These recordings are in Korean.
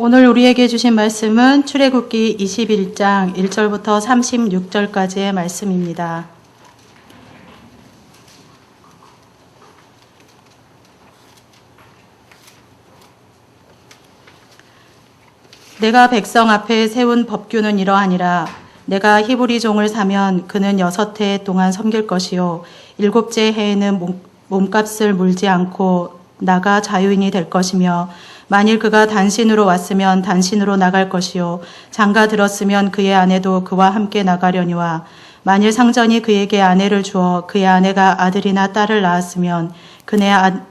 오늘 우리에게 주신 말씀은 출애굽기 21장 1절부터 36절까지의 말씀입니다. 내가 백성 앞에 세운 법규는 이러하니라. 내가 히브리 종을 사면 그는 6해 동안 섬길 것이요 7째 해에는 몸값을 물지 않고 나가 자유인이 될 것이며, 만일 그가 단신으로 왔으면 단신으로 나갈 것이요 장가 들었으면 그의 아내도 그와 함께 나가려니와, 만일 상전이 그에게 아내를 주어 그의 아내가 아들이나 딸을 낳았으면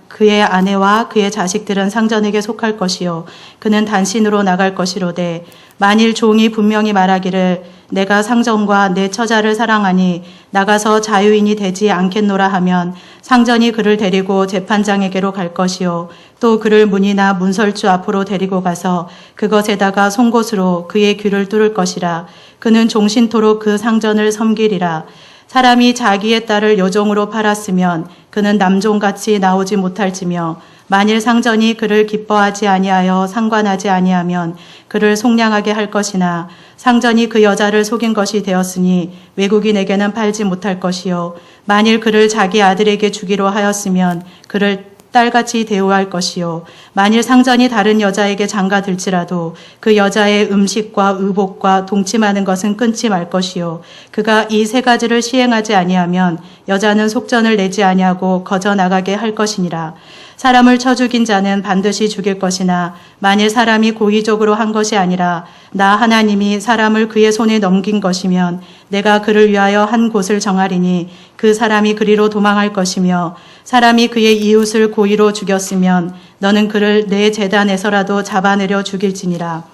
그의 아내와 그의 자식들은 상전에게 속할 것이요 그는 단신으로 나갈 것이로되, 만일 종이 분명히 말하기를 내가 상전과 내 처자를 사랑하니 나가서 자유인이 되지 않겠노라 하면 상전이 그를 데리고 재판장에게로 갈 것이요 또 그를 문이나 문설주 앞으로 데리고 가서 그것에다가 송곳으로 그의 귀를 뚫을 것이라. 그는 종신토록 그 상전을 섬기리라. 사람이 자기의 딸을 여종으로 팔았으면 그는 남종같이 나오지 못할지며, 만일 상전이 그를 기뻐하지 아니하여 상관하지 아니하면 그를 속량하게 할 것이나, 상전이 그 여자를 속인 것이 되었으니 외국인에게는 팔지 못할 것이요 만일 그를 자기 아들에게 주기로 하였으면 그를 딸같이 대우할 것이요 만일 상전이 다른 여자에게 장가 들지라도 그 여자의 음식과 의복과 동침하는 것은 끊지 말 것이요 그가 이 3가지를 시행하지 아니하면 여자는 속전을 내지 아니하고 거저 나가게 할 것이니라. 사람을 쳐 죽인 자는 반드시 죽일 것이나, 만일 사람이 고의적으로 한 것이 아니라 나 하나님이 사람을 그의 손에 넘긴 것이면 내가 그를 위하여 한 곳을 정하리니 그 사람이 그리로 도망할 것이며, 사람이 그의 이웃을 고의로 죽였으면 너는 그를 내 제단에서라도 잡아내려 죽일지니라.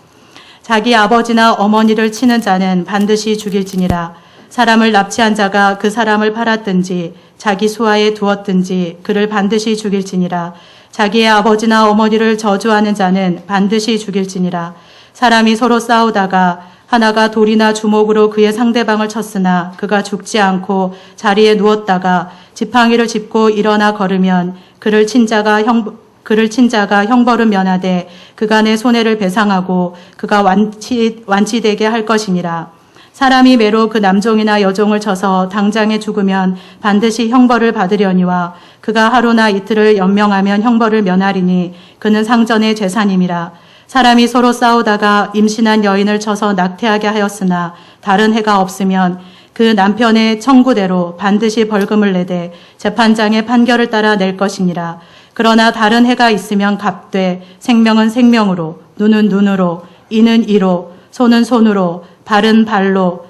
자기 아버지나 어머니를 치는 자는 반드시 죽일지니라. 사람을 납치한 자가 그 사람을 팔았든지 자기 수하에 두었든지 그를 반드시 죽일지니라. 자기의 아버지나 어머니를 저주하는 자는 반드시 죽일지니라. 사람이 서로 싸우다가 하나가 돌이나 주먹으로 그의 상대방을 쳤으나 그가 죽지 않고 자리에 누웠다가 지팡이를 짚고 일어나 걸으면 그를 친 자가 형벌은 면하되 그가 내 손해를 배상하고 그가 완치되게 할 것이니라. 사람이 매로 그 남종이나 여종을 쳐서 당장에 죽으면 반드시 형벌을 받으려니와, 그가 하루나 이틀을 연명하면 형벌을 면하리니 그는 상전의 재산임이라. 사람이 서로 싸우다가 임신한 여인을 쳐서 낙태하게 하였으나 다른 해가 없으면 그 남편의 청구대로 반드시 벌금을 내되 재판장의 판결을 따라 낼 것이니라. 그러나 다른 해가 있으면 갚되 생명은 생명으로, 눈은 눈으로, 이는 이로, 손은 손으로, 발은 발로,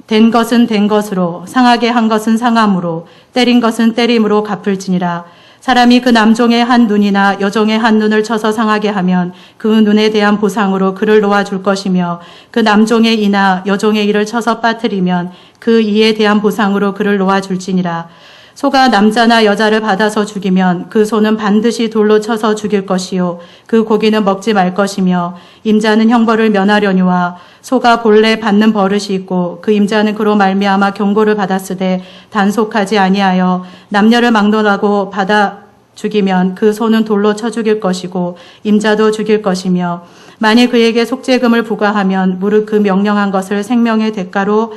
된 것은 된 것으로, 상하게 한 것은 상함으로, 때린 것은 때림으로 갚을지니라. 사람이 그 남종의 한 눈이나 여종의 한 눈을 쳐서 상하게 하면 그 눈에 대한 보상으로 그를 놓아줄 것이며, 그 남종의 이나 여종의 이를 쳐서 빠뜨리면 그 이에 대한 보상으로 그를 놓아줄지니라. 소가 남자나 여자를 받아서 죽이면 그 소는 반드시 돌로 쳐서 죽일 것이요 그 고기는 먹지 말 것이며, 임자는 형벌을 면하려니와 소가 본래 받는 버릇이 있고 그 임자는 그로 말미암아 경고를 받았으되 단속하지 아니하여 남녀를 막론하고 받아 죽이면 그 소는 돌로 쳐 죽일 것이고 임자도 죽일 것이며, 만일 그에게 속죄금을 부과하면 무릇 그 명령한 것을 생명의 대가로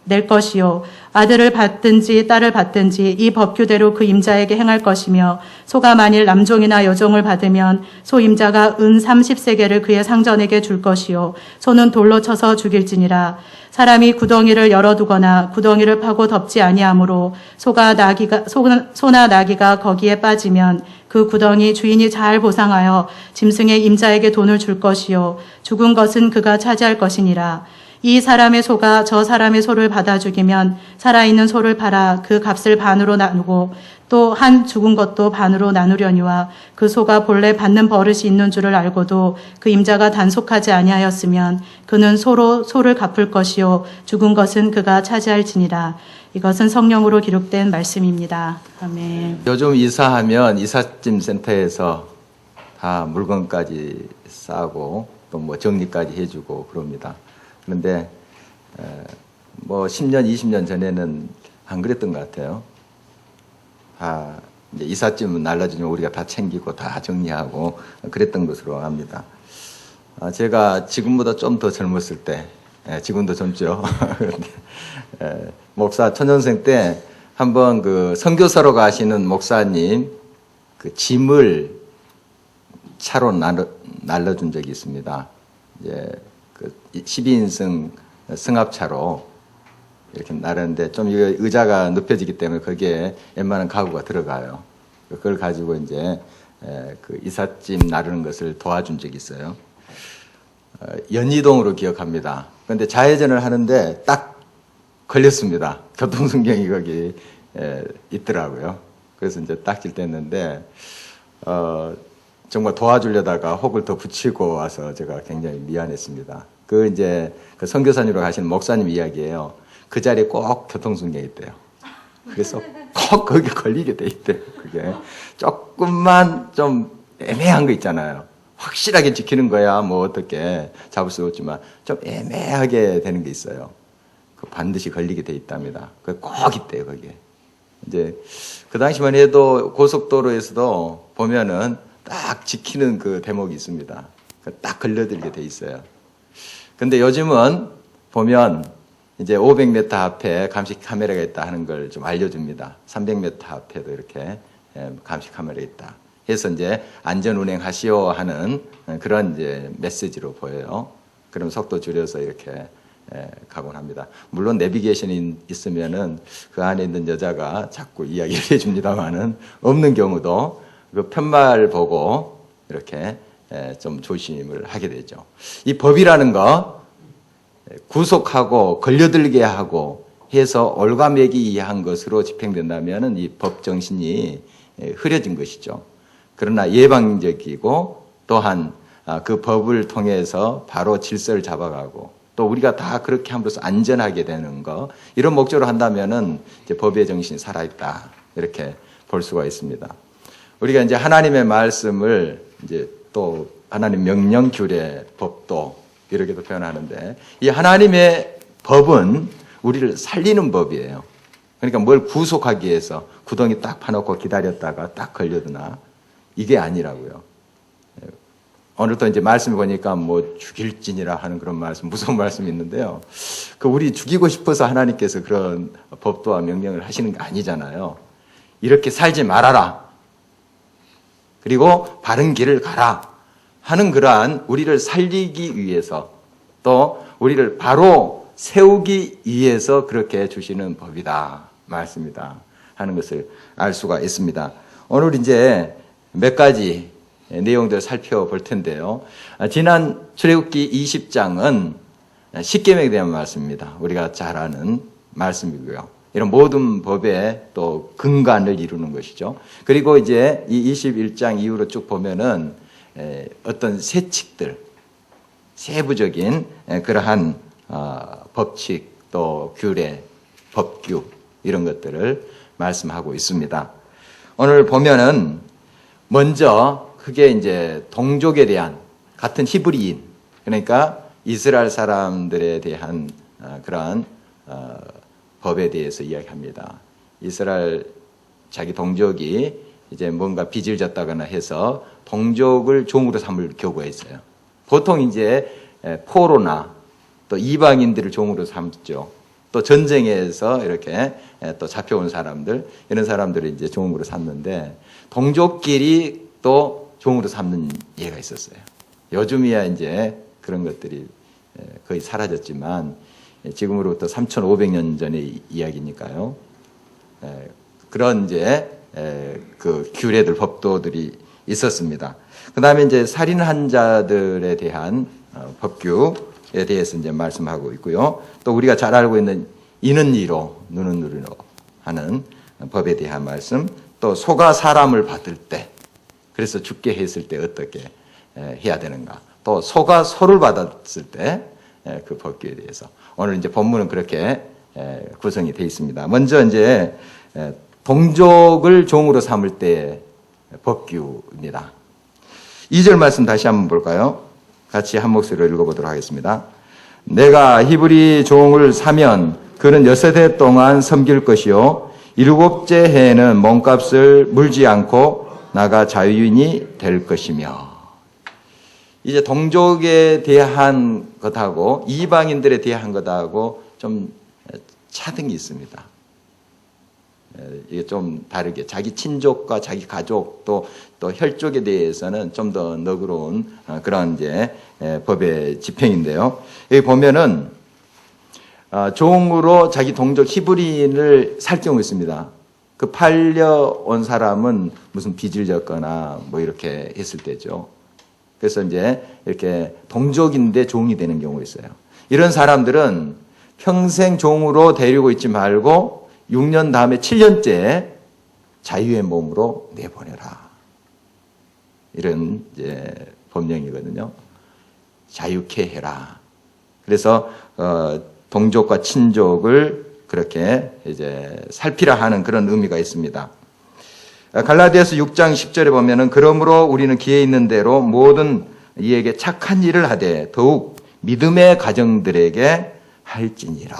낼 것이요 아들을 받든지 딸을 받든지 이 법규대로 그 임자에게 행할 것이며, 소가 만일 남종이나 여종을 받으면 소 임자가 은 30세겔을 그의 상전에게 줄 것이요 소는 돌로 쳐서 죽일지니라. 사람이 구덩이를 열어두거나 구덩이를 파고 덮지 아니하므로 소나 나귀가 거기에 빠지면 그 구덩이 주인이 잘 보상하여 짐승의 임자에게 돈을 줄 것이요 죽은 것은 그가 차지할 것이니라. 이 사람의 소가 저 사람의 소를 받아 죽이면 살아있는 소를 팔아 그 값을 반으로 나누고 또 한 죽은 것도 반으로 나누려니와, 그 소가 본래 받는 버릇이 있는 줄을 알고도 그 임자가 단속하지 아니하였으면 그는 소를 갚을 것이요 죽은 것은 그가 차지할지니라. 이것은 성령으로 기록된 말씀입니다. 아멘. 요즘 이사하면 이삿짐 센터에서 다 물건까지 싸고 또 뭐 정리까지 해주고 그럽니다. 그런데 뭐 10년, 20년 전에는 안 그랬던 것 같아요. 다 이제 이삿짐 날라주면 우리가 다 챙기고 다 정리하고 그랬던 것으로 압니다. 제가 지금보다 좀 더 젊었을 때, 지금도 젊죠. 그런데 목사 천년생 때 한번 그 선교사로 가시는 목사님 그 짐을 차로 날려준 적이 있습니다. 이제 그 12인승 승합차로 이렇게 나르는데 좀 의자가 눕혀지기 때문에 거기에 웬만한 가구가 들어가요. 그걸 가지고 이제 그 이삿짐 나르는 것을 도와준 적이 있어요. 연희동으로 기억합니다. 그런데 좌회전을 하는데 딱 걸렸습니다. 교통순경이 거기 있더라고요. 그래서 이제 딱질 뗐는데 정말 도와주려다가 혹을 더 붙이고 와서 제가 굉장히 미안했습니다. 그 이제 그 선교사님으로 가시는 목사님 이야기예요. 그 자리에 꼭 교통순경이 있대요. 그래서 꼭 거기 걸리게 돼 있대요. 그게 조금만 좀 애매한 거 있잖아요. 확실하게 지키는 거야 뭐 어떻게 잡을 수 없지만 좀 애매하게 되는 게 있어요. 그 반드시 걸리게 돼 있답니다. 그 꼭 있대요 거기에. 이제 그 당시만 해도 고속도로에서도 보면은 딱 지키는 그 대목이 있습니다. 딱 걸려들게 돼 있어요. 근데 요즘은 보면 이제 500m 앞에 감시 카메라가 있다 하는 걸 좀 알려줍니다. 300m 앞에도 이렇게 감시 카메라가 있다. 해서 이제 안전 운행하시오 하는 그런 이제 메시지로 보여요. 그럼 속도 줄여서 이렇게 가곤 합니다. 물론 내비게이션이 있으면은 그 안에 있는 여자가 자꾸 이야기를 해줍니다만은 없는 경우도 그 편말 보고 이렇게 좀 조심을 하게 되죠. 이 법이라는 거 구속하고 걸려들게 하고 해서 올가매기한 것으로 집행된다면은 이 법 정신이 흐려진 것이죠. 그러나 예방적이고 또한 그 법을 통해서 바로 질서를 잡아가고 또 우리가 다 그렇게 함으로써 안전하게 되는 거 이런 목적으로 한다면은 이제 법의 정신이 살아있다 이렇게 볼 수가 있습니다. 우리가 이제 하나님의 말씀을 이제 또 하나님 명령 규례 법도 이렇게도 표현하는데 이 하나님의 법은 우리를 살리는 법이에요. 그러니까 뭘 구속하기 위해서 구덩이 딱 파놓고 기다렸다가 딱 걸려드나 이게 아니라고요. 오늘도 이제 말씀 보니까 뭐 죽일지니라 하는 그런 말씀, 무서운 말씀이 있는데요. 그 우리 죽이고 싶어서 하나님께서 그런 법도와 명령을 하시는 게 아니잖아요. 이렇게 살지 말아라. 그리고 바른 길을 가라. 하는 그러한 우리를 살리기 위해서 또 우리를 바로 세우기 위해서 그렇게 주시는 법이다. 말씀이다. 하는 것을 알 수가 있습니다. 오늘 이제 몇 가지 내용들을 살펴볼 텐데요. 지난 출애굽기 20장은 십계명에 대한 말씀입니다. 우리가 잘 아는 말씀이고요. 이런 모든 법의 또 근간을 이루는 것이죠. 그리고 이제 이 21장 이후로 쭉 보면은 어떤 세칙들, 세부적인 그러한 법칙 또 규례, 법규 이런 것들을 말씀하고 있습니다. 오늘 보면은 먼저 그게 이제 동족에 대한 같은 히브리인 그러니까 이스라엘 사람들에 대한 그러한 법에 대해서 이야기합니다. 이스라엘 자기 동족이 이제 뭔가 빚을 졌다거나 해서 동족을 종으로 삼을 경우가 있어요. 보통 이제 포로나 또 이방인들을 종으로 삼죠. 또 전쟁에서 이렇게 또 잡혀온 사람들 이런 사람들을 이제 종으로 삼는데 동족끼리 또 종으로 삼는 예가 있었어요. 요즘이야 이제 그런 것들이 거의 사라졌지만 지금으로부터 3,500년 전의 이야기니까요. 그런 이제 그 규례들, 법도들이 있었습니다. 그 다음에 이제 살인한 자들에 대한 법규에 대해서 이제 말씀하고 있고요. 또 우리가 잘 알고 있는 이는 이로, 눈은 눈으로 하는 법에 대한 말씀, 또 소가 사람을 받을 때, 그래서 죽게 했을 때 어떻게 해야 되는가, 또 소가 소를 받았을 때 그 법규에 대해서 오늘 이제 본문은 그렇게 구성이 되어 있습니다. 먼저 이제 동족을 종으로 삼을 때 법규입니다. 2절 말씀 다시 한번 볼까요? 같이 한 목소리로 읽어보도록 하겠습니다. 내가 히브리 종을 사면 그는 6해 동안 섬길 것이요 7째 해에는 몸값을 물지 않고 나가 자유인이 될 것이며 이제 동족에 대한 것하고 이방인들에 대한 것하고 좀 차등이 있습니다. 이게 좀 다르게 자기 친족과 자기 가족 또 혈족에 대해서는 좀 더 너그러운 그런 이제 법의 집행인데요. 여기 보면은 종으로 자기 동족 히브리인을 살 경우 있습니다. 그 팔려온 사람은 무슨 빚을 졌거나 뭐 이렇게 했을 때죠. 그래서 이제 이렇게 동족인데 종이 되는 경우가 있어요. 이런 사람들은 평생 종으로 데리고 있지 말고 6년 다음에 7년째 자유의 몸으로 내보내라. 이런 이제 법령이거든요. 자유케 해라. 그래서 동족과 친족을 그렇게 이제 살피라 하는 그런 의미가 있습니다. 갈라디아서 6장 10절에 보면은 그러므로 우리는 기회 있는 대로 모든 이에게 착한 일을 하되 더욱 믿음의 가정들에게 할지니라.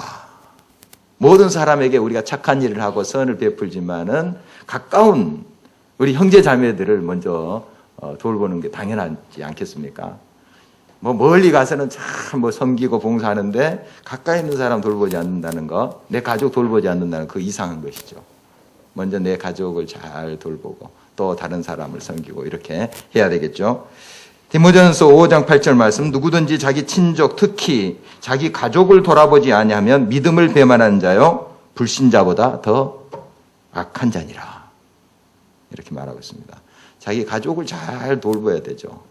모든 사람에게 우리가 착한 일을 하고 선을 베풀지만은 가까운 우리 형제 자매들을 먼저 돌보는 게 당연하지 않겠습니까? 뭐 멀리 가서는 참 뭐 섬기고 봉사하는데 가까이 있는 사람 돌보지 않는다는 거, 내 가족 돌보지 않는다는 그 이상한 것이죠. 먼저 내 가족을 잘 돌보고 또 다른 사람을 섬기고 이렇게 해야 되겠죠. 디모데전서 5장 8절 말씀, 누구든지 자기 친족 특히 자기 가족을 돌아보지 아니하면 믿음을 배반하는 자요 불신자보다 더 악한 자니라. 이렇게 말하고 있습니다. 자기 가족을 잘 돌봐야 되죠.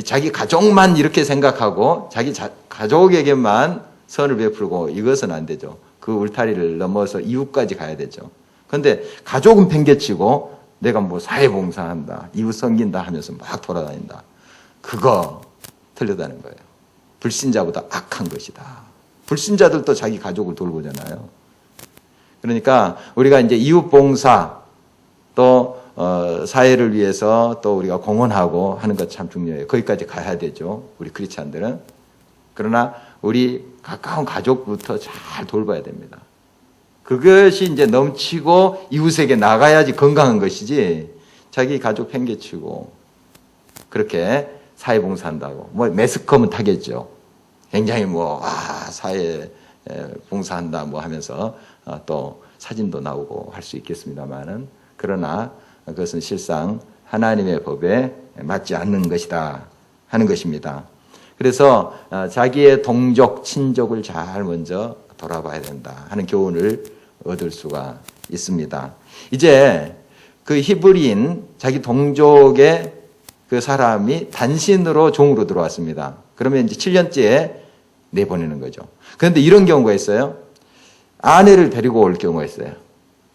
자기 가족만 이렇게 생각하고 자기 가족에게만 선을 베풀고 이것은 안 되죠. 그 울타리를 넘어서 이웃까지 가야 되죠. 그런데 가족은 팽개치고 내가 뭐 사회봉사한다, 이웃 섬긴다 하면서 막 돌아다닌다. 그거 틀리다는 거예요. 불신자보다 악한 것이다. 불신자들도 자기 가족을 돌보잖아요. 그러니까 우리가 이제 이웃봉사 또 사회를 위해서 또 우리가 공헌하고 하는 것 참 중요해요. 거기까지 가야 되죠. 우리 크리스찬들은. 그러나 우리 가까운 가족부터 잘 돌봐야 됩니다. 그것이 이제 넘치고 이웃에게 나가야지 건강한 것이지 자기 가족 팽개치고 그렇게 사회봉사한다고 뭐 매스컴은 타겠죠. 굉장히 뭐 사회 봉사한다 뭐 하면서 또 사진도 나오고 할 수 있겠습니다만은 그러나 그것은 실상 하나님의 법에 맞지 않는 것이다 하는 것입니다. 그래서 자기의 동족, 친족을 잘 먼저 돌아봐야 된다 하는 교훈을 얻을 수가 있습니다. 이제 그 히브리인 자기 동족의 그 사람이 단신으로 종으로 들어왔습니다. 그러면 이제 7년째에 내보내는 거죠. 그런데 이런 경우가 있어요. 아내를 데리고 올 경우가 있어요.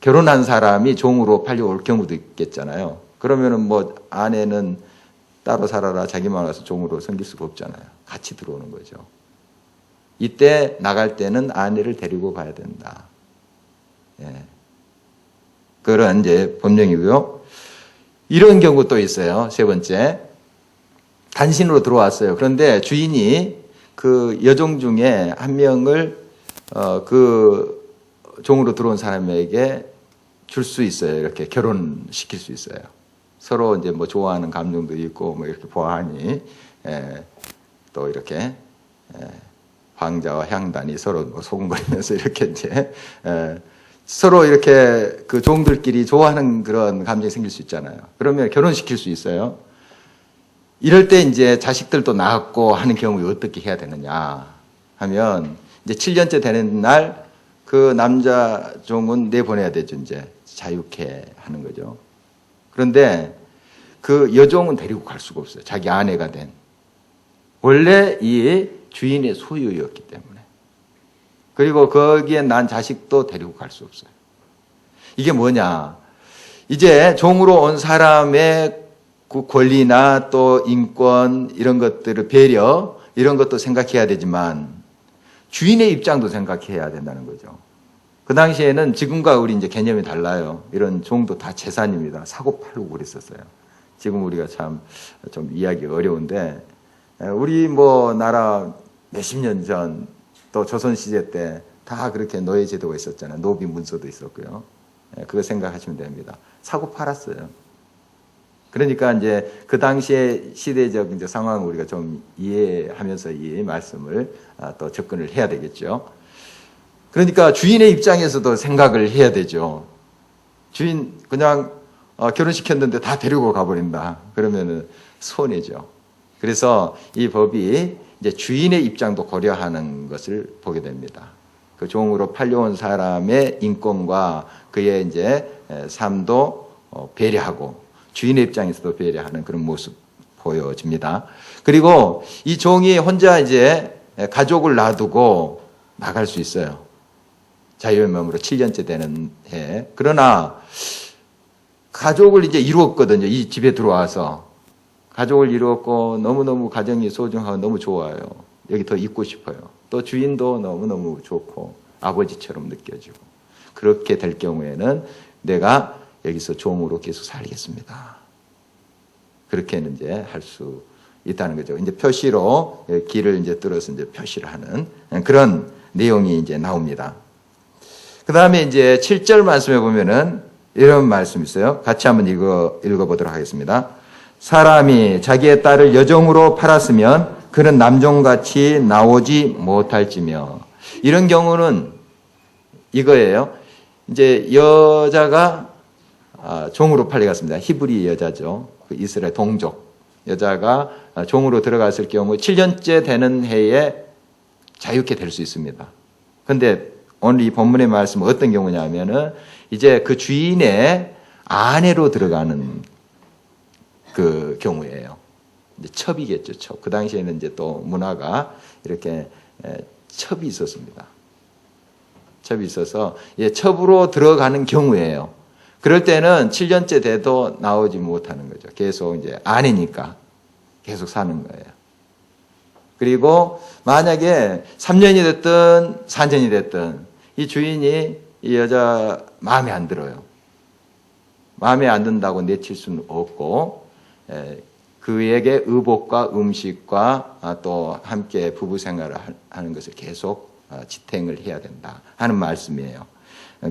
결혼한 사람이 종으로 팔려올 경우도 있겠잖아요. 그러면은 뭐 아내는 따로 살아라 자기만 와서 종으로 섬길 수가 없잖아요. 같이 들어오는 거죠. 이때 나갈 때는 아내를 데리고 가야 된다. 예. 그런 이제 법령이고요. 이런 경우 또 있어요. 세 번째. 단신으로 들어왔어요. 그런데 주인이 그 여종 중에 한 명을 그 종으로 들어온 사람에게 줄 수 있어요. 이렇게 결혼시킬 수 있어요. 서로 이제 뭐 좋아하는 감정도 있고 뭐 이렇게 보아하니 또 이렇게 황자와 향단이 서로 뭐 소금거리면서 이렇게 이제 서로 이렇게 그 종들끼리 좋아하는 그런 감정이 생길 수 있잖아요. 그러면 결혼시킬 수 있어요. 이럴 때 이제 자식들도 낳았고 하는 경우에 어떻게 해야 되느냐 하면 이제 7년째 되는 날 그 남자 종은 내보내야 되죠. 이제 자유케 하는 거죠. 그런데 그 여종은 데리고 갈 수가 없어요. 자기 아내가 된. 원래 이 주인의 소유였기 때문에. 그리고 거기에 난 자식도 데리고 갈 수 없어요. 이게 뭐냐. 이제 종으로 온 사람의 그 권리나 또 인권 이런 것들을 배려 이런 것도 생각해야 되지만 주인의 입장도 생각해야 된다는 거죠. 그 당시에는 지금과 우리 이제 개념이 달라요. 이런 종도 다 재산입니다. 사고 팔고 그랬었어요. 지금 우리가 참 좀 이해하기 어려운데 우리 뭐 나라 몇십 년 전 또 조선시대 때 다 그렇게 노예 제도가 있었잖아요. 노비 문서도 있었고요. 그거 생각하시면 됩니다. 사고 팔았어요. 그러니까 이제 그 당시의 시대적 이제 상황을 우리가 좀 이해하면서 이 말씀을 또 접근을 해야 되겠죠. 그러니까 주인의 입장에서도 생각을 해야 되죠. 주인 그냥 결혼시켰는데 다 데리고 가버린다. 그러면은 손해죠. 그래서 이 법이 이제 주인의 입장도 고려하는 것을 보게 됩니다. 그 종으로 팔려온 사람의 인권과 그의 이제 삶도 배려하고 주인의 입장에서도 배려하는 그런 모습 보여집니다. 그리고 이 종이 혼자 이제 가족을 놔두고 나갈 수 있어요. 자유의 몸으로 7년째 되는 해. 그러나 가족을 이제 이루었거든요. 이 집에 들어와서. 가족을 이루었고 너무너무 가정이 소중하고 너무 좋아요. 여기 더 있고 싶어요. 또 주인도 너무너무 좋고 아버지처럼 느껴지고. 그렇게 될 경우에는 내가 여기서 종으로 계속 살겠습니다. 그렇게는 이제 할 수 있다는 거죠. 이제 표시로 길을 이제 뚫어서 이제 표시를 하는 그런 내용이 이제 나옵니다. 그 다음에 이제 7절 말씀에 보면은 이런 말씀이 있어요. 같이 한번 읽어보도록 하겠습니다. 사람이 자기의 딸을 여종으로 팔았으면 그는 남종같이 나오지 못할지며. 이런 경우는 이거예요. 이제 여자가 종으로 팔려갔습니다. 히브리 여자죠. 그 이스라엘 동족 여자가 종으로 들어갔을 경우 7년째 되는 해에 자유케 될 수 있습니다. 그런데 오늘 이 본문의 말씀은 어떤 경우냐면은 이제 그 주인의 아내로 들어가는 그 경우예요. 이제 첩이겠죠, 첩. 그 당시에는 이제 또 문화가 이렇게 첩이 있었습니다. 첩이 있어서 첩으로 들어가는 경우예요. 그럴 때는 7년째 돼도 나오지 못하는 거죠. 계속 이제 아내니까 계속 사는 거예요. 그리고 만약에 3년이 됐든 4년이 됐든 이 주인이 이 여자 마음에 안 들어요. 마음에 안 든다고 내칠 수는 없고 그에게 의복과 음식과 또 함께 부부 생활을 하는 것을 계속 지탱을 해야 된다 하는 말씀이에요.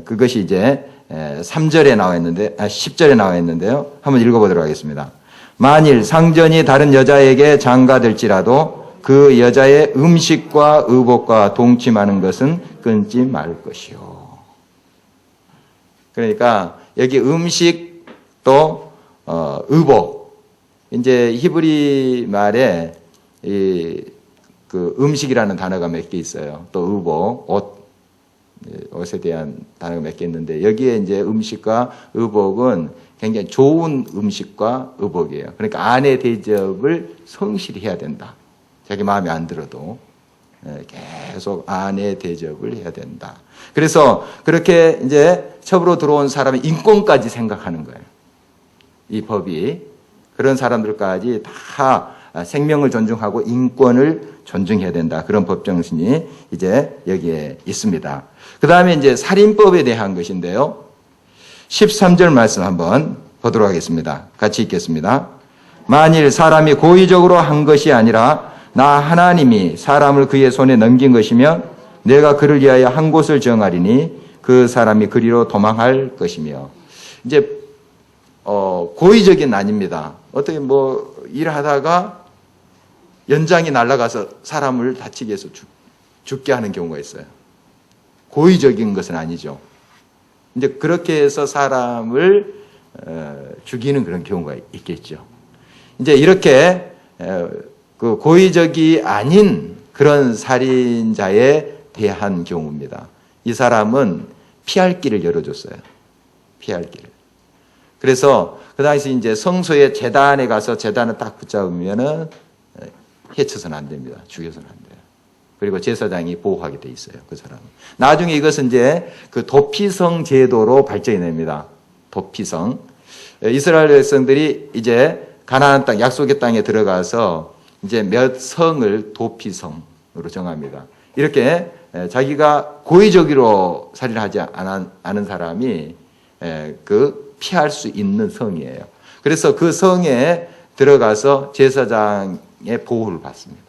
그것이 이제 3절에 나와 있는데 10절에 나와 있는데요. 한번 읽어보도록 하겠습니다. 만일 상전이 다른 여자에게 장가들지라도 그 여자의 음식과 의복과 동침하는 것은 끊지 말 것이요. 그러니까 여기 음식 또 의복, 이제 히브리 말에 그 음식이라는 단어가 몇 개 있어요. 또 의복, 옷에 대한 단어가 몇 개 있는데 여기에 이제 음식과 의복은 굉장히 좋은 음식과 의복이에요. 그러니까 아내 대접을 성실히 해야 된다. 자기 마음에 안 들어도 계속 아내 대접을 해야 된다. 그래서 그렇게 이제 첩으로 들어온 사람의 인권까지 생각하는 거예요. 이 법이 그런 사람들까지 다 생명을 존중하고 인권을 존중해야 된다. 그런 법 정신이 이제 여기에 있습니다. 그 다음에 이제 살인법에 대한 것인데요. 13절 말씀 한번 보도록 하겠습니다. 같이 읽겠습니다. 만일 사람이 고의적으로 한 것이 아니라 나 하나님이 사람을 그의 손에 넘긴 것이면 내가 그를 위하여 한 곳을 정하리니 그 사람이 그리로 도망할 것이며. 이제 고의적인 아닙니다. 어떻게 뭐 일하다가 연장이 날아가서 사람을 다치게 해서 죽게 하는 경우가 있어요. 고의적인 것은 아니죠. 이제 그렇게 해서 사람을 죽이는 그런 경우가 있겠죠. 이제 이렇게 그 고의적이 아닌 그런 살인자에 대한 경우입니다. 이 사람은 피할 길을 열어줬어요. 피할 길을. 그래서 그 당시 이제 성소의 제단에 가서 제단을 딱 붙잡으면은 해쳐서는 안 됩니다. 죽여서는 안 돼요. 그리고 제사장이 보호하게 돼 있어요. 그 사람은. 나중에 이것은 이제 그 도피성 제도로 발전이 됩니다. 도피성. 이스라엘 백성들이 이제 가나안 땅, 약속의 땅에 들어가서 이제 몇 성을 도피성으로 정합니다. 이렇게 자기가 고의적으로 살인하지 않은 사람이 그 피할 수 있는 성이에요. 그래서 그 성에 들어가서 제사장의 보호를 받습니다.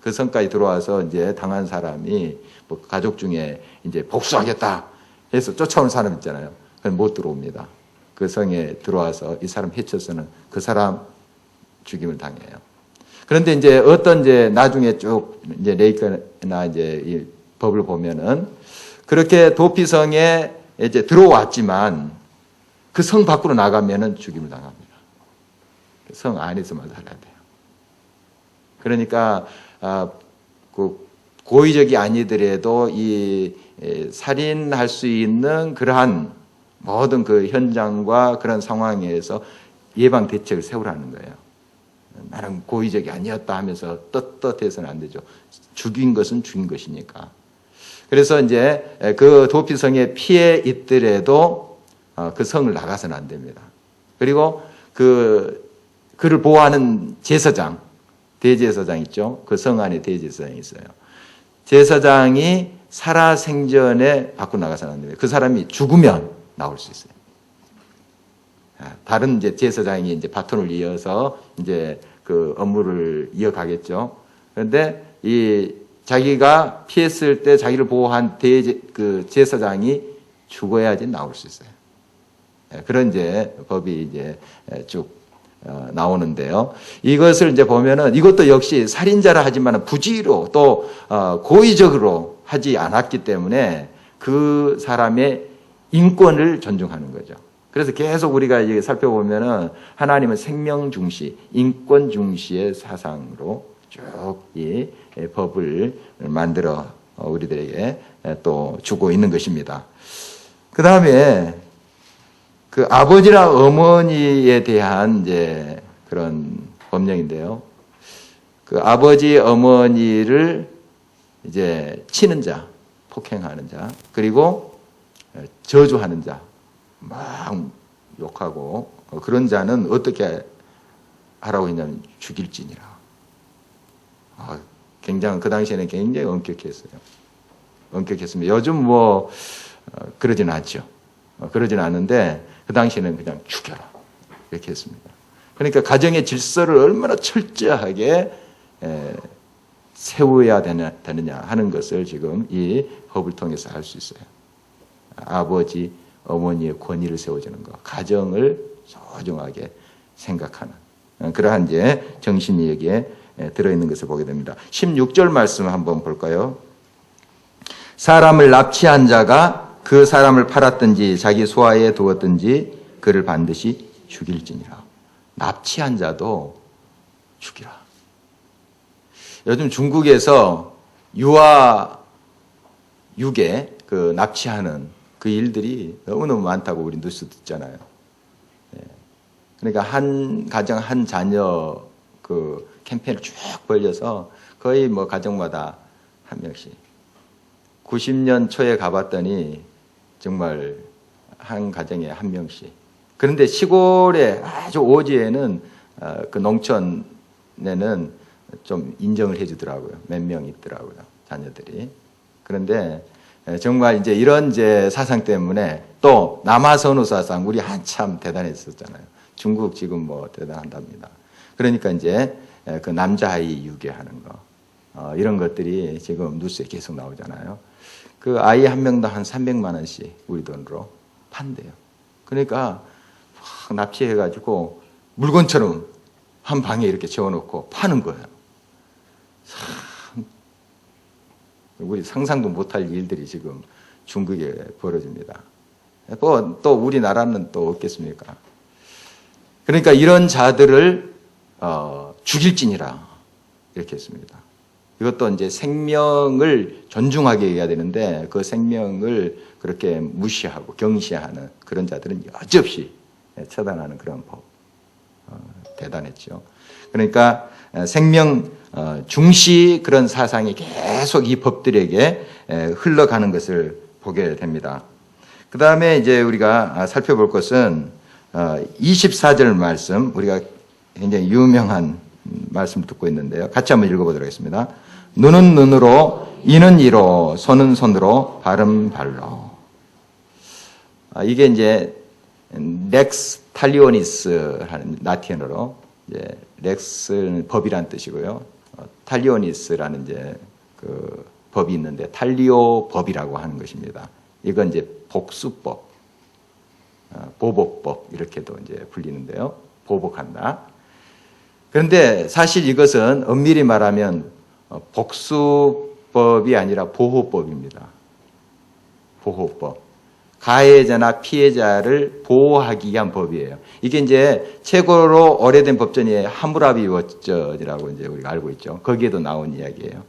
그 성까지 들어와서 이제 당한 사람이 뭐 가족 중에 이제 복수하겠다 해서 쫓아오는 사람 있잖아요. 그건 못 들어옵니다. 그 성에 들어와서 이 사람 해쳐서는 그 사람 죽임을 당해요. 그런데 이제 어떤 이제 나중에 쭉 이제 레이크나 이제 이 법을 보면은 그렇게 도피성에 이제 들어왔지만 그 성 밖으로 나가면은 죽임을 당합니다. 성 안에서만 살아야 돼요. 그러니까 그 고의적이 아니더라도 이 살인할 수 있는 그러한 모든 그 현장과 그런 상황에서 예방 대책을 세우라는 거예요. 나는 고의적이 아니었다 하면서 떳떳해서는 안 되죠. 죽인 것은 죽인 것이니까. 그래서 이제 그 도피성에 피해 있더라도 그 성을 나가서는 안 됩니다. 그리고 그를 보호하는 제사장, 대제사장 있죠. 그 성 안에 대제사장이 있어요. 제사장이 살아생전에 밖으로 나가서는 안 됩니다. 그 사람이 죽으면 나올 수 있어요. 다른 이제 제사장이 이제 바톤을 이어서 이제 그 업무를 이어가겠죠. 그런데 이 자기가 피했을 때 자기를 보호한 그 제사장이 죽어야지 나올 수 있어요. 그런 이제 법이 이제 쭉 나오는데요. 이것을 이제 보면은 이것도 역시 살인자라 하지만 부지로 또 고의적으로 하지 않았기 때문에 그 사람의 인권을 존중하는 거죠. 그래서 계속 우리가 이제 살펴보면은 하나님은 생명 중시, 인권 중시의 사상으로 쭉 이 법을 만들어 우리들에게 또 주고 있는 것입니다. 그 다음에 그 아버지나 어머니에 대한 이제 그런 법령인데요. 그 아버지, 어머니를 이제 치는 자, 폭행하는 자, 그리고 저주하는 자, 막 욕하고 그런 자는 어떻게 하라고 했냐면 죽일지니라. 굉장히 그 당시에는 굉장히 엄격했어요. 엄격했습니다. 요즘 뭐 그러진 않죠. 그러진 않은데 그 당시에는 그냥 죽여라 이렇게 했습니다. 그러니까 가정의 질서를 얼마나 철저하게 세워야 되느냐 하는 것을 지금 이 법을 통해서 알 수 있어요. 아버지, 어머니의 권위를 세워주는 것, 가정을 소중하게 생각하는 그러한 이제 정신이 여기에 들어있는 것을 보게 됩니다. 16절 말씀 한번 볼까요? 사람을 납치한 자가 그 사람을 팔았든지 자기 소화에 두었든지 그를 반드시 죽일지니라. 납치한 자도 죽이라. 요즘 중국에서 유아 유괴 그 납치하는 그 일들이 너무너무 많다고 우리 뉴스 듣잖아요. 그러니까 한 가정 한 자녀 그 캠페인을 쭉 벌려서 거의 뭐 가정마다 한 명씩 90년 초에 가봤더니 정말 한 가정에 한 명씩. 그런데 시골에 아주 오지에는 그 농촌에는 좀 인정을 해주더라고요. 몇 명 있더라고요. 자녀들이. 그런데 정말 이제 이런 이제 사상 때문에 또 남아선호 사상 우리 한참 대단했었잖아요. 중국 지금 뭐 대단한답니다. 그러니까 이제 그 남자아이 유괴하는 거 이런 것들이 지금 뉴스에 계속 나오잖아요. 그 아이 한 명당 한 300만 원씩 우리 돈으로 판대요. 그러니까 확 납치해가지고 물건처럼 한 방에 이렇게 재워놓고 파는 거예요. 참 우리 상상도 못할 일들이 지금 중국에 벌어집니다. 또 우리나라는 또 없겠습니까? 그러니까 이런 자들을 죽일지니라 이렇게 했습니다. 이것도 이제 생명을 존중하게 해야 되는데 그 생명을 그렇게 무시하고 경시하는 그런 자들은 여지없이 처단하는 그런 법. 대단했죠. 그러니까 생명 중시 그런 사상이 계속 이 법들에게 흘러가는 것을 보게 됩니다. 그 다음에 이제 우리가 살펴볼 것은 24절 말씀, 우리가 굉장히 유명한 말씀 듣고 있는데요. 같이 한번 읽어보도록 하겠습니다. 눈은 눈으로, 이는 이로, 손은 손으로, 발은 발로. 이게 이제 렉스 탈리오니스 하는 라틴어로 이제 렉스는 법이란 뜻이고요. 탈리오니스라는 이제 그 법이 있는데 탈리오 법이라고 하는 것입니다. 이건 이제 복수법. 보복법 이렇게도 이제 불리는데요. 보복한다. 그런데 사실 이것은 엄밀히 말하면 복수법이 아니라 보호법입니다. 보호법. 가해자나 피해자를 보호하기 위한 법이에요. 이게 이제 최고로 오래된 법전이 하무라비 법전이라고 이제 우리가 알고 있죠. 거기에도 나온 이야기예요.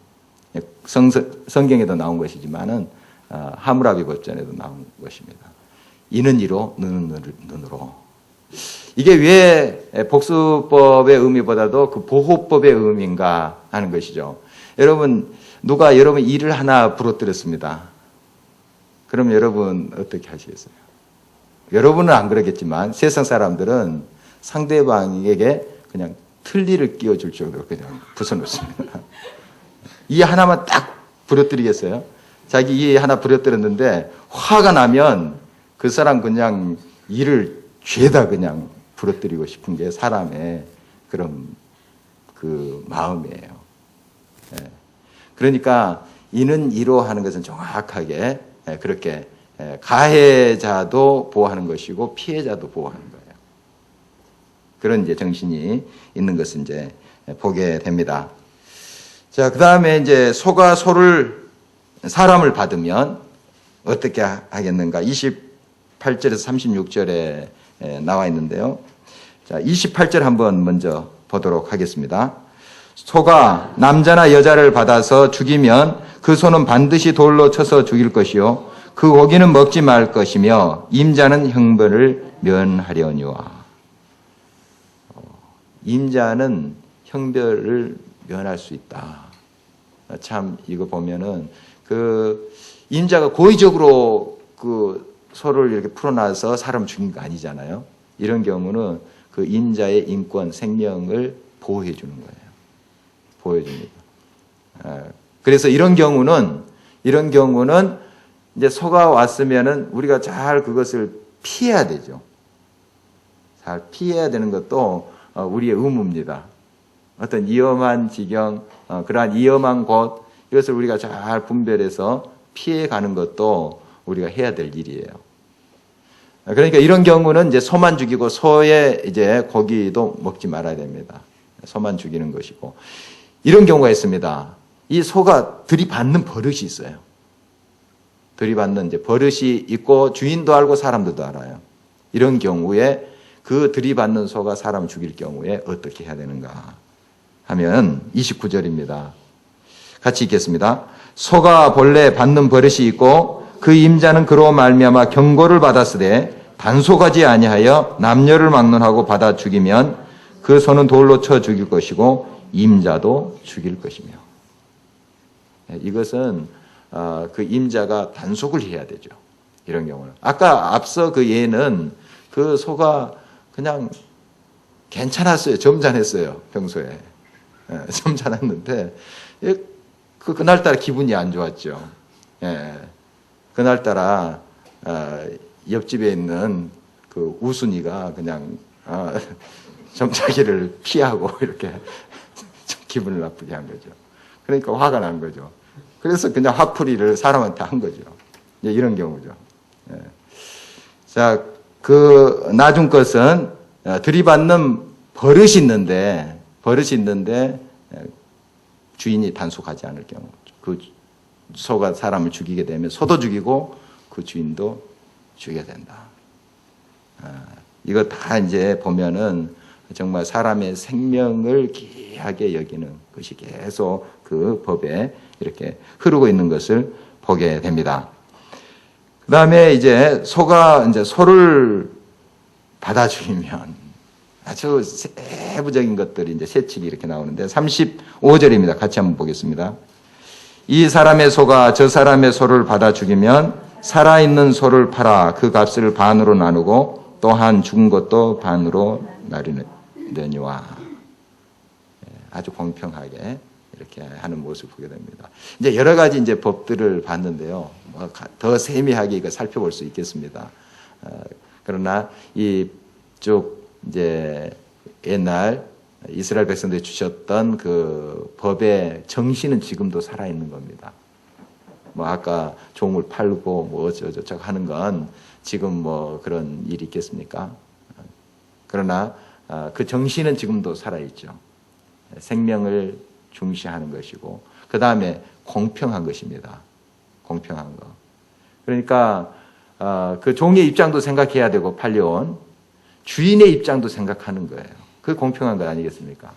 성경에도 나온 것이지만은 하무라비 법전에도 나온 것입니다. 이는 이로, 눈은 눈으로. 이게 왜 복수법의 의미보다도 그 보호법의 의미인가 하는 것이죠. 여러분, 누가 여러분 일을 하나 부러뜨렸습니다. 그럼 여러분 어떻게 하시겠어요? 여러분은 안 그러겠지만 세상 사람들은 상대방에게 그냥 틀니를 끼워줄 정도로 그냥 부숴놓습니다. 이 하나만 딱 부러뜨리겠어요? 자기 이 하나 부러뜨렸는데 화가 나면 그 사람 그냥 이를 죄다 그냥 부러뜨리고 싶은 게 사람의 그런 그 마음이에요. 예. 그러니까 이는 이로 하는 것은 정확하게 그렇게 가해자도 보호하는 것이고 피해자도 보호하는 거예요. 그런 이제 정신이 있는 것을 이제 보게 됩니다. 자, 그 다음에 이제 소가 소를 사람을 받으면 어떻게 하겠는가? 28절에서 36절에 나와 있는데요. 자, 28절 한번 먼저 보도록 하겠습니다. 소가 남자나 여자를 받아서 죽이면 그 소는 반드시 돌로 쳐서 죽일 것이요 그 고기는 먹지 말 것이며 임자는 형벌을 면하려니와. 임자는 형벌을 면할 수 있다. 참 이거 보면은 그 임자가 고의적으로 그 소를 이렇게 풀어놔서 사람 죽인 거 아니잖아요. 이런 경우는 그 임자의 인권, 생명을 보호해 주는 거예요. 보호해 줍니다. 그래서 이런 경우는 이제 소가 왔으면은 우리가 잘 그것을 피해야 되죠. 잘 피해야 되는 것도 우리의 의무입니다. 어떤 위험한 지경, 그러한 위험한 곳, 이것을 우리가 잘 분별해서 피해가는 것도 우리가 해야 될 일이에요. 그러니까 이런 경우는 이제 소만 죽이고 소의 이제 고기도 먹지 말아야 됩니다. 소만 죽이는 것이고. 이런 경우가 있습니다. 이 소가 들이받는 버릇이 있어요. 들이받는 이제 버릇이 있고 주인도 알고 사람들도 알아요. 이런 경우에 그 들이받는 소가 사람을 죽일 경우에 어떻게 해야 되는가 하면 29절입니다. 같이 읽겠습니다. 소가 본래 받는 버릇이 있고 그 임자는 그로 말미암아 경고를 받았으되 단속하지 아니하여 남녀를 막론하고 받아 죽이면 그 소는 돌로 쳐 죽일 것이고 임자도 죽일 것이며. 이것은 그 임자가 단속을 해야 되죠. 이런 경우는. 아까 앞서 그 예는 그 소가 그냥 괜찮았어요. 점잖았어요. 평소에. 점잖았는데 그날따라 기분이 안 좋았죠. 그날따라 옆집에 있는 그 우순이가 그냥 좀 자기를 피하고 이렇게 좀 기분을 나쁘게 한 거죠. 그러니까 화가 난 거죠. 그래서 그냥 화풀이를 사람한테 한 거죠. 이런 경우죠. 자, 그 나중 것은 들이받는 버릇이 있는데 주인이 단속하지 않을 경우, 그 소가 사람을 죽이게 되면 소도 죽이고 그 주인도 죽여야 된다. 이거 다 이제 보면은 정말 사람의 생명을 귀하게 여기는 것이 계속 그 법에 이렇게 흐르고 있는 것을 보게 됩니다. 그 다음에 이제 소가 이제 소를 받아 죽이면 아주 세부적인 것들이 이제 세칙이 이렇게 나오는데 35절입니다. 같이 한번 보겠습니다. 이 사람의 소가 저 사람의 소를 받아 죽이면 살아있는 소를 팔아 그 값을 반으로 나누고 또한 죽은 것도 반으로 나누려니와. 아주 공평하게 이렇게 하는 모습을 보게 됩니다. 이제 여러 가지 이제 법들을 봤는데요. 더 세밀하게 이거 살펴볼 수 있겠습니다. 그러나 이쪽 이제 옛날 이스라엘 백성들이 주셨던 그 법의 정신은 지금도 살아있는 겁니다. 아까 종을 팔고 어쩌고저쩌고 하는 건 지금 뭐 그런 일이 있겠습니까? 그러나 그 정신은 지금도 살아있죠. 생명을 중시하는 것이고 그 다음에 공평한 것입니다. 공평한 거. 그러니까 그 종의 입장도 생각해야 되고 팔려온 주인의 입장도 생각하는 거예요. 그게 공평한 것 아니겠습니까?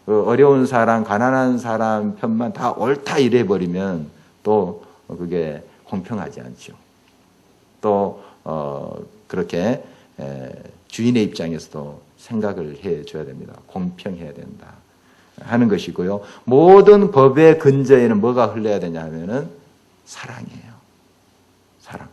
그 어려운 사람, 가난한 사람 편만 다 옳다 이래버리면 또 그게 공평하지 않죠. 또 그렇게 주인의 입장에서도 생각을 해줘야 됩니다. 공평해야 된다 하는 것이고요. 모든 법의 근저에는 뭐가 흘러야 되냐 하면은 사랑이에요. 사랑.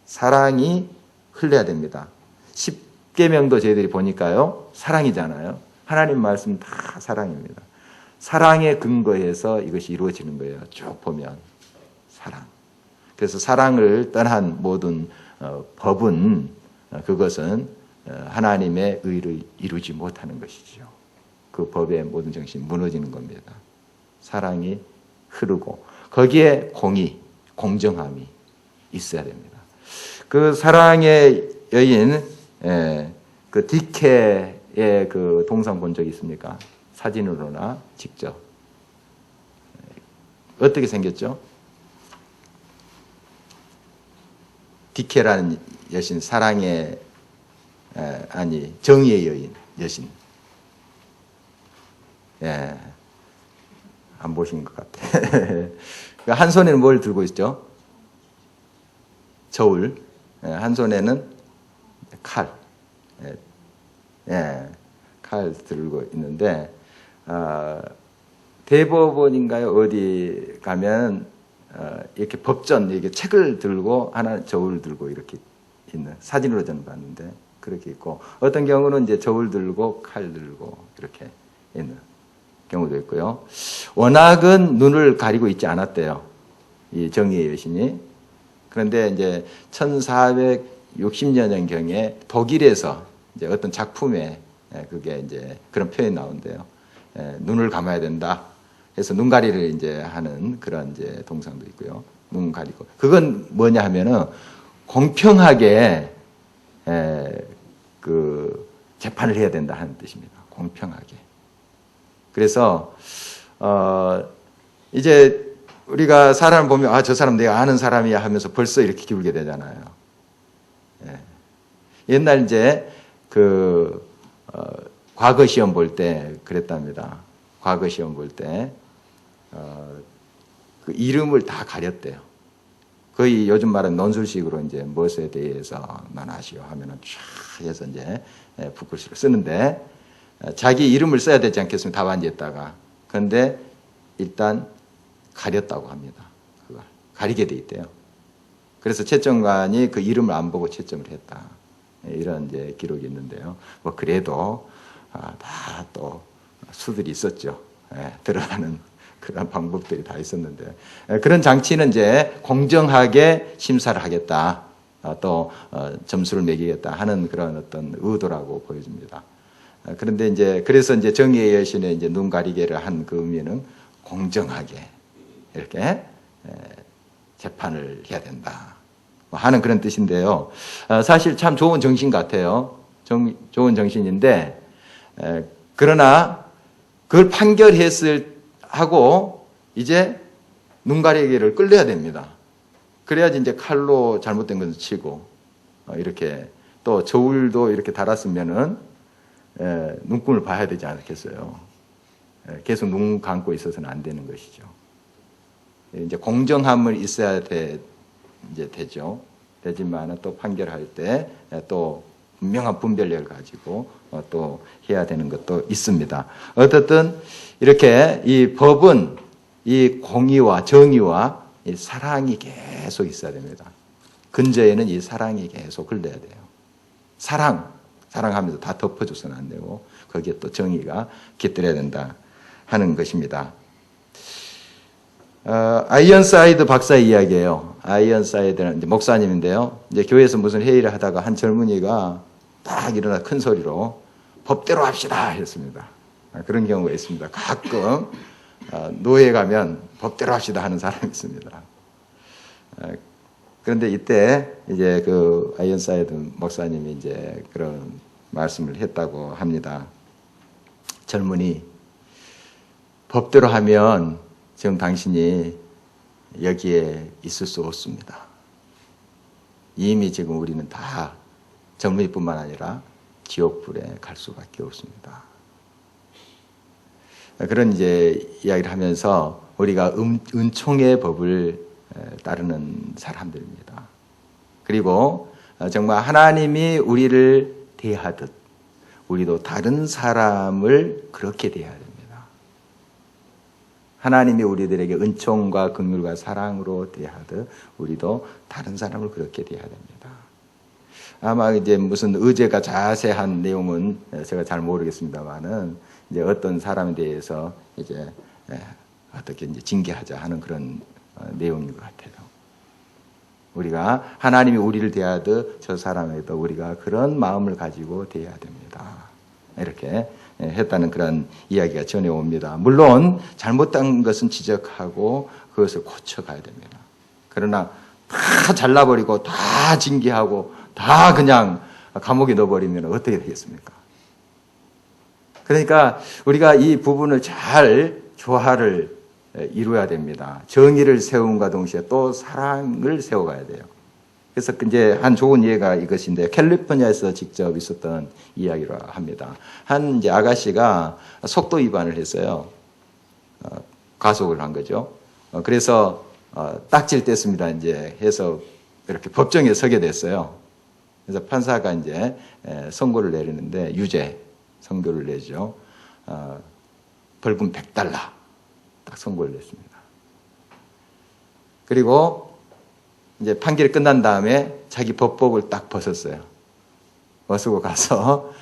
사랑이 흘러야 됩니다. 10계명도 저희들이 보니까요. 사랑이잖아요. 하나님 말씀 다 사랑입니다. 사랑에 근거해서 이것이 이루어지는 거예요. 쭉 보면 사랑. 그래서 사랑을 떠난 모든 법은 그것은 하나님의 의를 이루지 못하는 것이죠. 그 법의 모든 정신이 무너지는 겁니다. 사랑이 흐르고 거기에 공의, 공정함이 있어야 됩니다. 그 사랑의 여인 그 디케의 그 동상 본 적 있습니까? 사진으로나 직접. 어떻게 생겼죠? 디케라는 여신, 사랑의 아니 정의의 여인, 여신. 예, 안 보신 것 같아. 한 손에는 뭘 들고 있죠? 저울. 한 손에는 칼. 칼 들고 있는데 대법원인가요? 어디 가면 이렇게 법전 이렇게 책을 들고 하나 저울 들고 이렇게 있는 사진으로 저는 봤는데 그렇게 있고 어떤 경우는 이제 저울 들고 칼 들고 이렇게 있는 경우도 있고요. 워낙은 눈을 가리고 있지 않았대요. 이 정의의 여신이. 그런데 이제 1460년 경에 독일에서 이제 어떤 작품에 그게 이제 그런 표현이 나온대요. 눈을 감아야 된다. 그래서 눈가리를 이제 하는 그런 이제 동상도 있고요. 눈 가리고. 그건 뭐냐 하면은 공평하게 그 재판을 해야 된다 하는 뜻입니다. 공평하게. 그래서 이제 우리가 사람을 보면 저 사람 내가 아는 사람이야 하면서 벌써 이렇게 기울게 되잖아요. 옛날 이제 그 과거 시험 볼 때 그랬답니다. 과거 시험 볼 때 그 이름을 다 가렸대요. 거의 요즘 말하는 논술식으로 이제 무엇에 대해서 난 아시오 하면은 쫙 해서 이제 붓글씨를 쓰는데 자기 이름을 써야 되지 않겠습니까? 답안지에다가. 그런데 일단 가렸다고 합니다. 그걸 가리게 돼 있대요. 그래서 채점관이 그 이름을 안 보고 채점을 했다. 이런 이제 기록이 있는데요. 뭐 그래도 다 또 수들이 있었죠. 들어가는 그런 방법들이 다 있었는데 그런 장치는 이제 공정하게 심사를 하겠다. 또 점수를 매기겠다 하는 그런 어떤 의도라고 보여집니다. 그런데 이제 그래서 이제 정의의 여신의 이제 눈 가리개를 한 그 의미는 공정하게 이렇게 재판을 해야 된다 하는 그런 뜻인데요. 사실 참 좋은 정신 같아요. 좋은 정신인데 그러나 그걸 판결했을 하고 이제 눈 가리개를 끌려야 됩니다. 그래야지 이제 칼로 잘못된 것을 치고 이렇게 또 저울도 이렇게 달았으면은 눈금을 봐야 되지 않겠어요. 계속 눈 감고 있어서는 안 되는 것이죠. 이제 공정함을 있어야 되죠. 되지만 또 판결할 때 또 분명한 분별력을 가지고 또 해야 되는 것도 있습니다. 어쨌든 이렇게 이 법은 이 공의와 정의와 이 사랑이 계속 있어야 됩니다. 근저에는 이 사랑이 계속 흘러야 돼요. 사랑하면서 다 덮어줘서는 안 되고 거기에 또 정의가 깃들어야 된다 하는 것입니다. 아이언사이드 박사 이야기예요. 아이언사이드는 이제 목사님인데요. 이제 교회에서 무슨 회의를 하다가 한 젊은이가 딱 일어나 큰 소리로 법대로 합시다 했습니다. 그런 경우가 있습니다. 가끔 노예 가면 법대로 합시다 하는 사람이 있습니다. 그런데 이때 이제 그 아이언사이드 목사님이 이제 그런 말씀을 했다고 합니다. 젊은이, 법대로 하면 지금 당신이 여기에 있을 수 없습니다. 이미 지금 우리는 다 젊은이뿐만 아니라 지옥불에 갈 수밖에 없습니다. 그런 이제 이야기를 하면서 우리가 은총의 법을 따르는 사람들입니다. 그리고 정말 하나님이 우리를 대하듯 우리도 다른 사람을 그렇게 대해야 됩니다. 하나님이 우리들에게 은총과 긍휼과 사랑으로 대하듯 우리도 다른 사람을 그렇게 대해야 됩니다. 아마 이제 무슨 의제가 자세한 내용은 제가 잘 모르겠습니다만은 이제 어떤 사람에 대해서 이제 어떻게 이제 징계하자 하는 그런 내용인 것 같아요. 우리가 하나님이 우리를 대하듯 저 사람에도 우리가 그런 마음을 가지고 대해야 됩니다. 이렇게 했다는 그런 이야기가 전해옵니다. 물론 잘못된 것은 지적하고 그것을 고쳐가야 됩니다. 그러나 다 잘라버리고 다 징계하고 다 그냥 감옥에 넣어버리면 어떻게 되겠습니까? 그러니까 우리가 이 부분을 잘 조화를 이루어야 됩니다. 정의를 세움과 동시에 또 사랑을 세워가야 돼요. 그래서 이제 한 좋은 예가 이것인데 캘리포니아에서 직접 있었던 이야기로 합니다. 한 이제 아가씨가 속도 위반을 했어요. 과속을 한 거죠. 그래서 딱지를 뗐습니다. 이제 해서 이렇게 법정에 서게 됐어요. 그래서 판사가 이제 선고를 내리는데 유죄 선고를 내죠. 벌금 $100 딱 선고를 냈습니다. 그리고 이제 판결이 끝난 다음에 자기 법복을 딱 벗었어요. 벗고 가서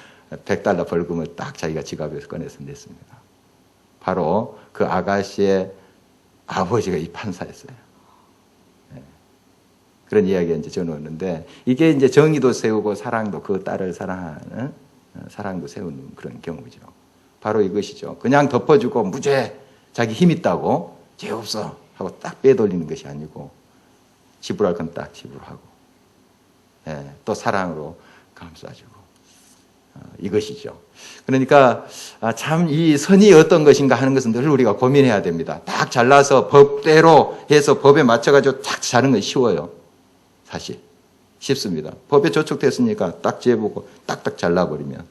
$100 벌금을 딱 자기가 지갑에서 꺼내서 냈습니다. 바로 그 아가씨의 아버지가 이 판사였어요. 그런 이야기가 이제 전해오는데 이게 이제 정의도 세우고 사랑도 그 딸을 사랑하는 사랑도 세우는 그런 경우죠. 바로 이것이죠. 그냥 덮어주고 무죄 자기 힘 있다고 죄 없어 하고 딱 빼돌리는 것이 아니고 지불할 건 딱 지불하고 또 사랑으로 감싸주고 이것이죠. 그러니까 참 이 선이 어떤 것인가 하는 것은 늘 우리가 고민해야 됩니다. 딱 잘라서 법대로 해서 법에 맞춰가지고 딱 자는 건 쉬워요. 사실 쉽습니다. 법에 저촉됐으니까 딱 재보고 딱딱 잘라버리면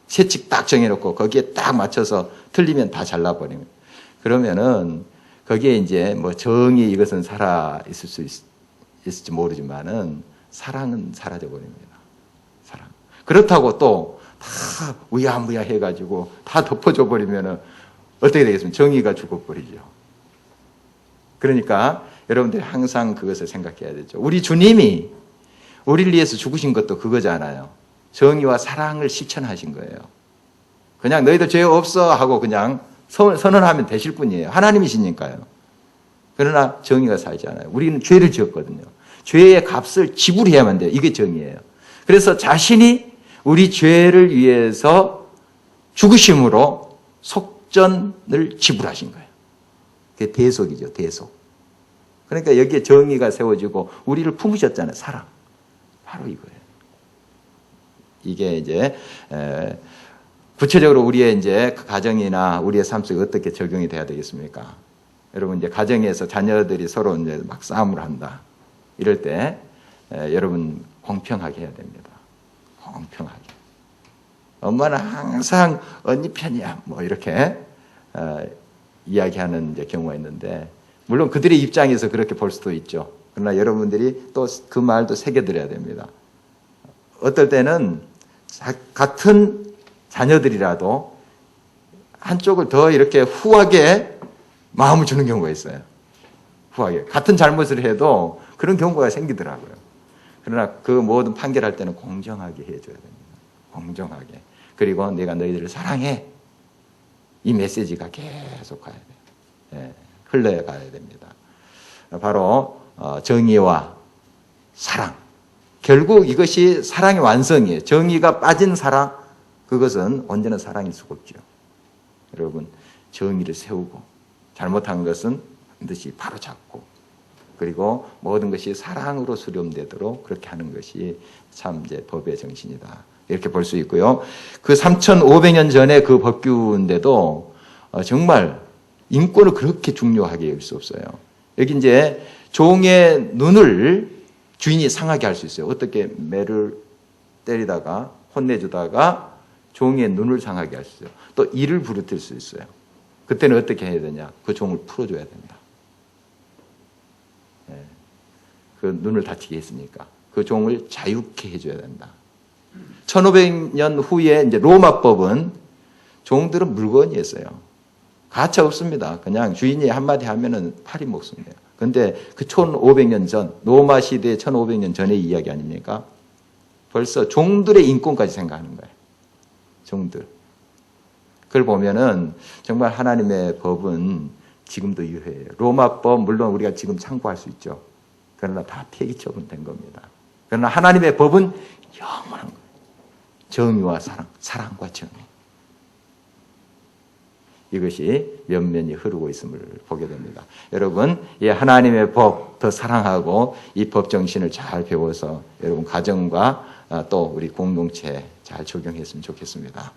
세칙 딱 정해놓고 거기에 딱 맞춰서 틀리면 다 잘라버리면 그러면은 거기에 이제 뭐 정의 이것은 살아 있을 수 있을지 모르지만은 사랑은 사라져 버립니다. 사랑. 그렇다고 또 다 우야무야 해가지고 다 덮어줘 버리면은 어떻게 되겠습니까? 정의가 죽어버리죠. 그러니까 여러분들이 항상 그것을 생각해야 되죠. 우리 주님이 우리를 위해서 죽으신 것도 그거잖아요. 정의와 사랑을 실천하신 거예요. 그냥 너희들 죄 없어 하고 그냥 선언하면 되실 뿐이에요. 하나님이시니까요. 그러나 정의가 살잖아요. 우리는 죄를 지었거든요. 죄의 값을 지불해야만 돼요. 이게 정의예요. 그래서 자신이 우리 죄를 위해서 죽으심으로 속전을 지불하신 거예요. 그게 대속이죠. 대속. 그러니까 여기에 정의가 세워지고 우리를 품으셨잖아요. 사랑. 바로 이거예요. 이게 이제 구체적으로 우리의 이제 가정이나 우리의 삶 속에 어떻게 적용이 돼야 되겠습니까? 여러분 이제 가정에서 자녀들이 서로 이제 막 싸움을 한다. 이럴 때 여러분 공평하게 해야 됩니다. 공평하게. 엄마는 항상 언니 편이야. 뭐 이렇게 이야기하는 이제 경우가 있는데 물론 그들의 입장에서 그렇게 볼 수도 있죠. 그러나 여러분들이 또 그 말도 새겨드려야 됩니다. 어떨 때는 같은 자녀들이라도 한쪽을 더 이렇게 후하게 마음을 주는 경우가 있어요. 후하게. 같은 잘못을 해도 그런 경우가 생기더라고요. 그러나 그 모든 판결할 때는 공정하게 해줘야 됩니다. 공정하게. 그리고 내가 너희들을 사랑해. 이 메시지가 계속 가야 돼요. 흘러가야 됩니다. 바로 정의와 사랑. 결국 이것이 사랑의 완성이에요. 정의가 빠진 사랑, 그것은 언제나 사랑일 수가 없죠. 여러분, 정의를 세우고 잘못한 것은 반드시 바로잡고 그리고 모든 것이 사랑으로 수렴되도록 그렇게 하는 것이 참 이제 법의 정신이다. 이렇게 볼 수 있고요. 그 3,500년 전에 그 법규인데도 정말 인권을 그렇게 중요하게 여길 수 없어요. 여기 이제 종의 눈을 주인이 상하게 할 수 있어요. 어떻게 매를 때리다가 혼내주다가 종의 눈을 상하게 할 수 있어요. 또 이를 부르뜨릴 수 있어요. 그때는 어떻게 해야 되냐? 그 종을 풀어줘야 된다. 네. 그 눈을 다치게 했으니까 그 종을 자유케 해줘야 된다. 1500년 후에 이제 로마법은 종들은 물건이었어요. 가차 없습니다. 그냥 주인이 한마디 하면은 팔이 목숨이에요. 근데 그 1500년 전, 로마 시대의 1500년 전의 이야기 아닙니까? 벌써 종들의 인권까지 생각하는 거예요. 종들. 그걸 보면은 정말 하나님의 법은 지금도 유효해요. 로마법 물론 우리가 지금 참고할 수 있죠. 그러나 다 폐기 처분된 겁니다. 그러나 하나님의 법은 영원한 거예요. 정의와 사랑, 사랑과 정의. 이것이 면면이 흐르고 있음을 보게 됩니다. 여러분, 이 하나님의 법 더 사랑하고 이 법 정신을 잘 배워서 여러분 가정과 또 우리 공동체에 잘 적용했으면 좋겠습니다.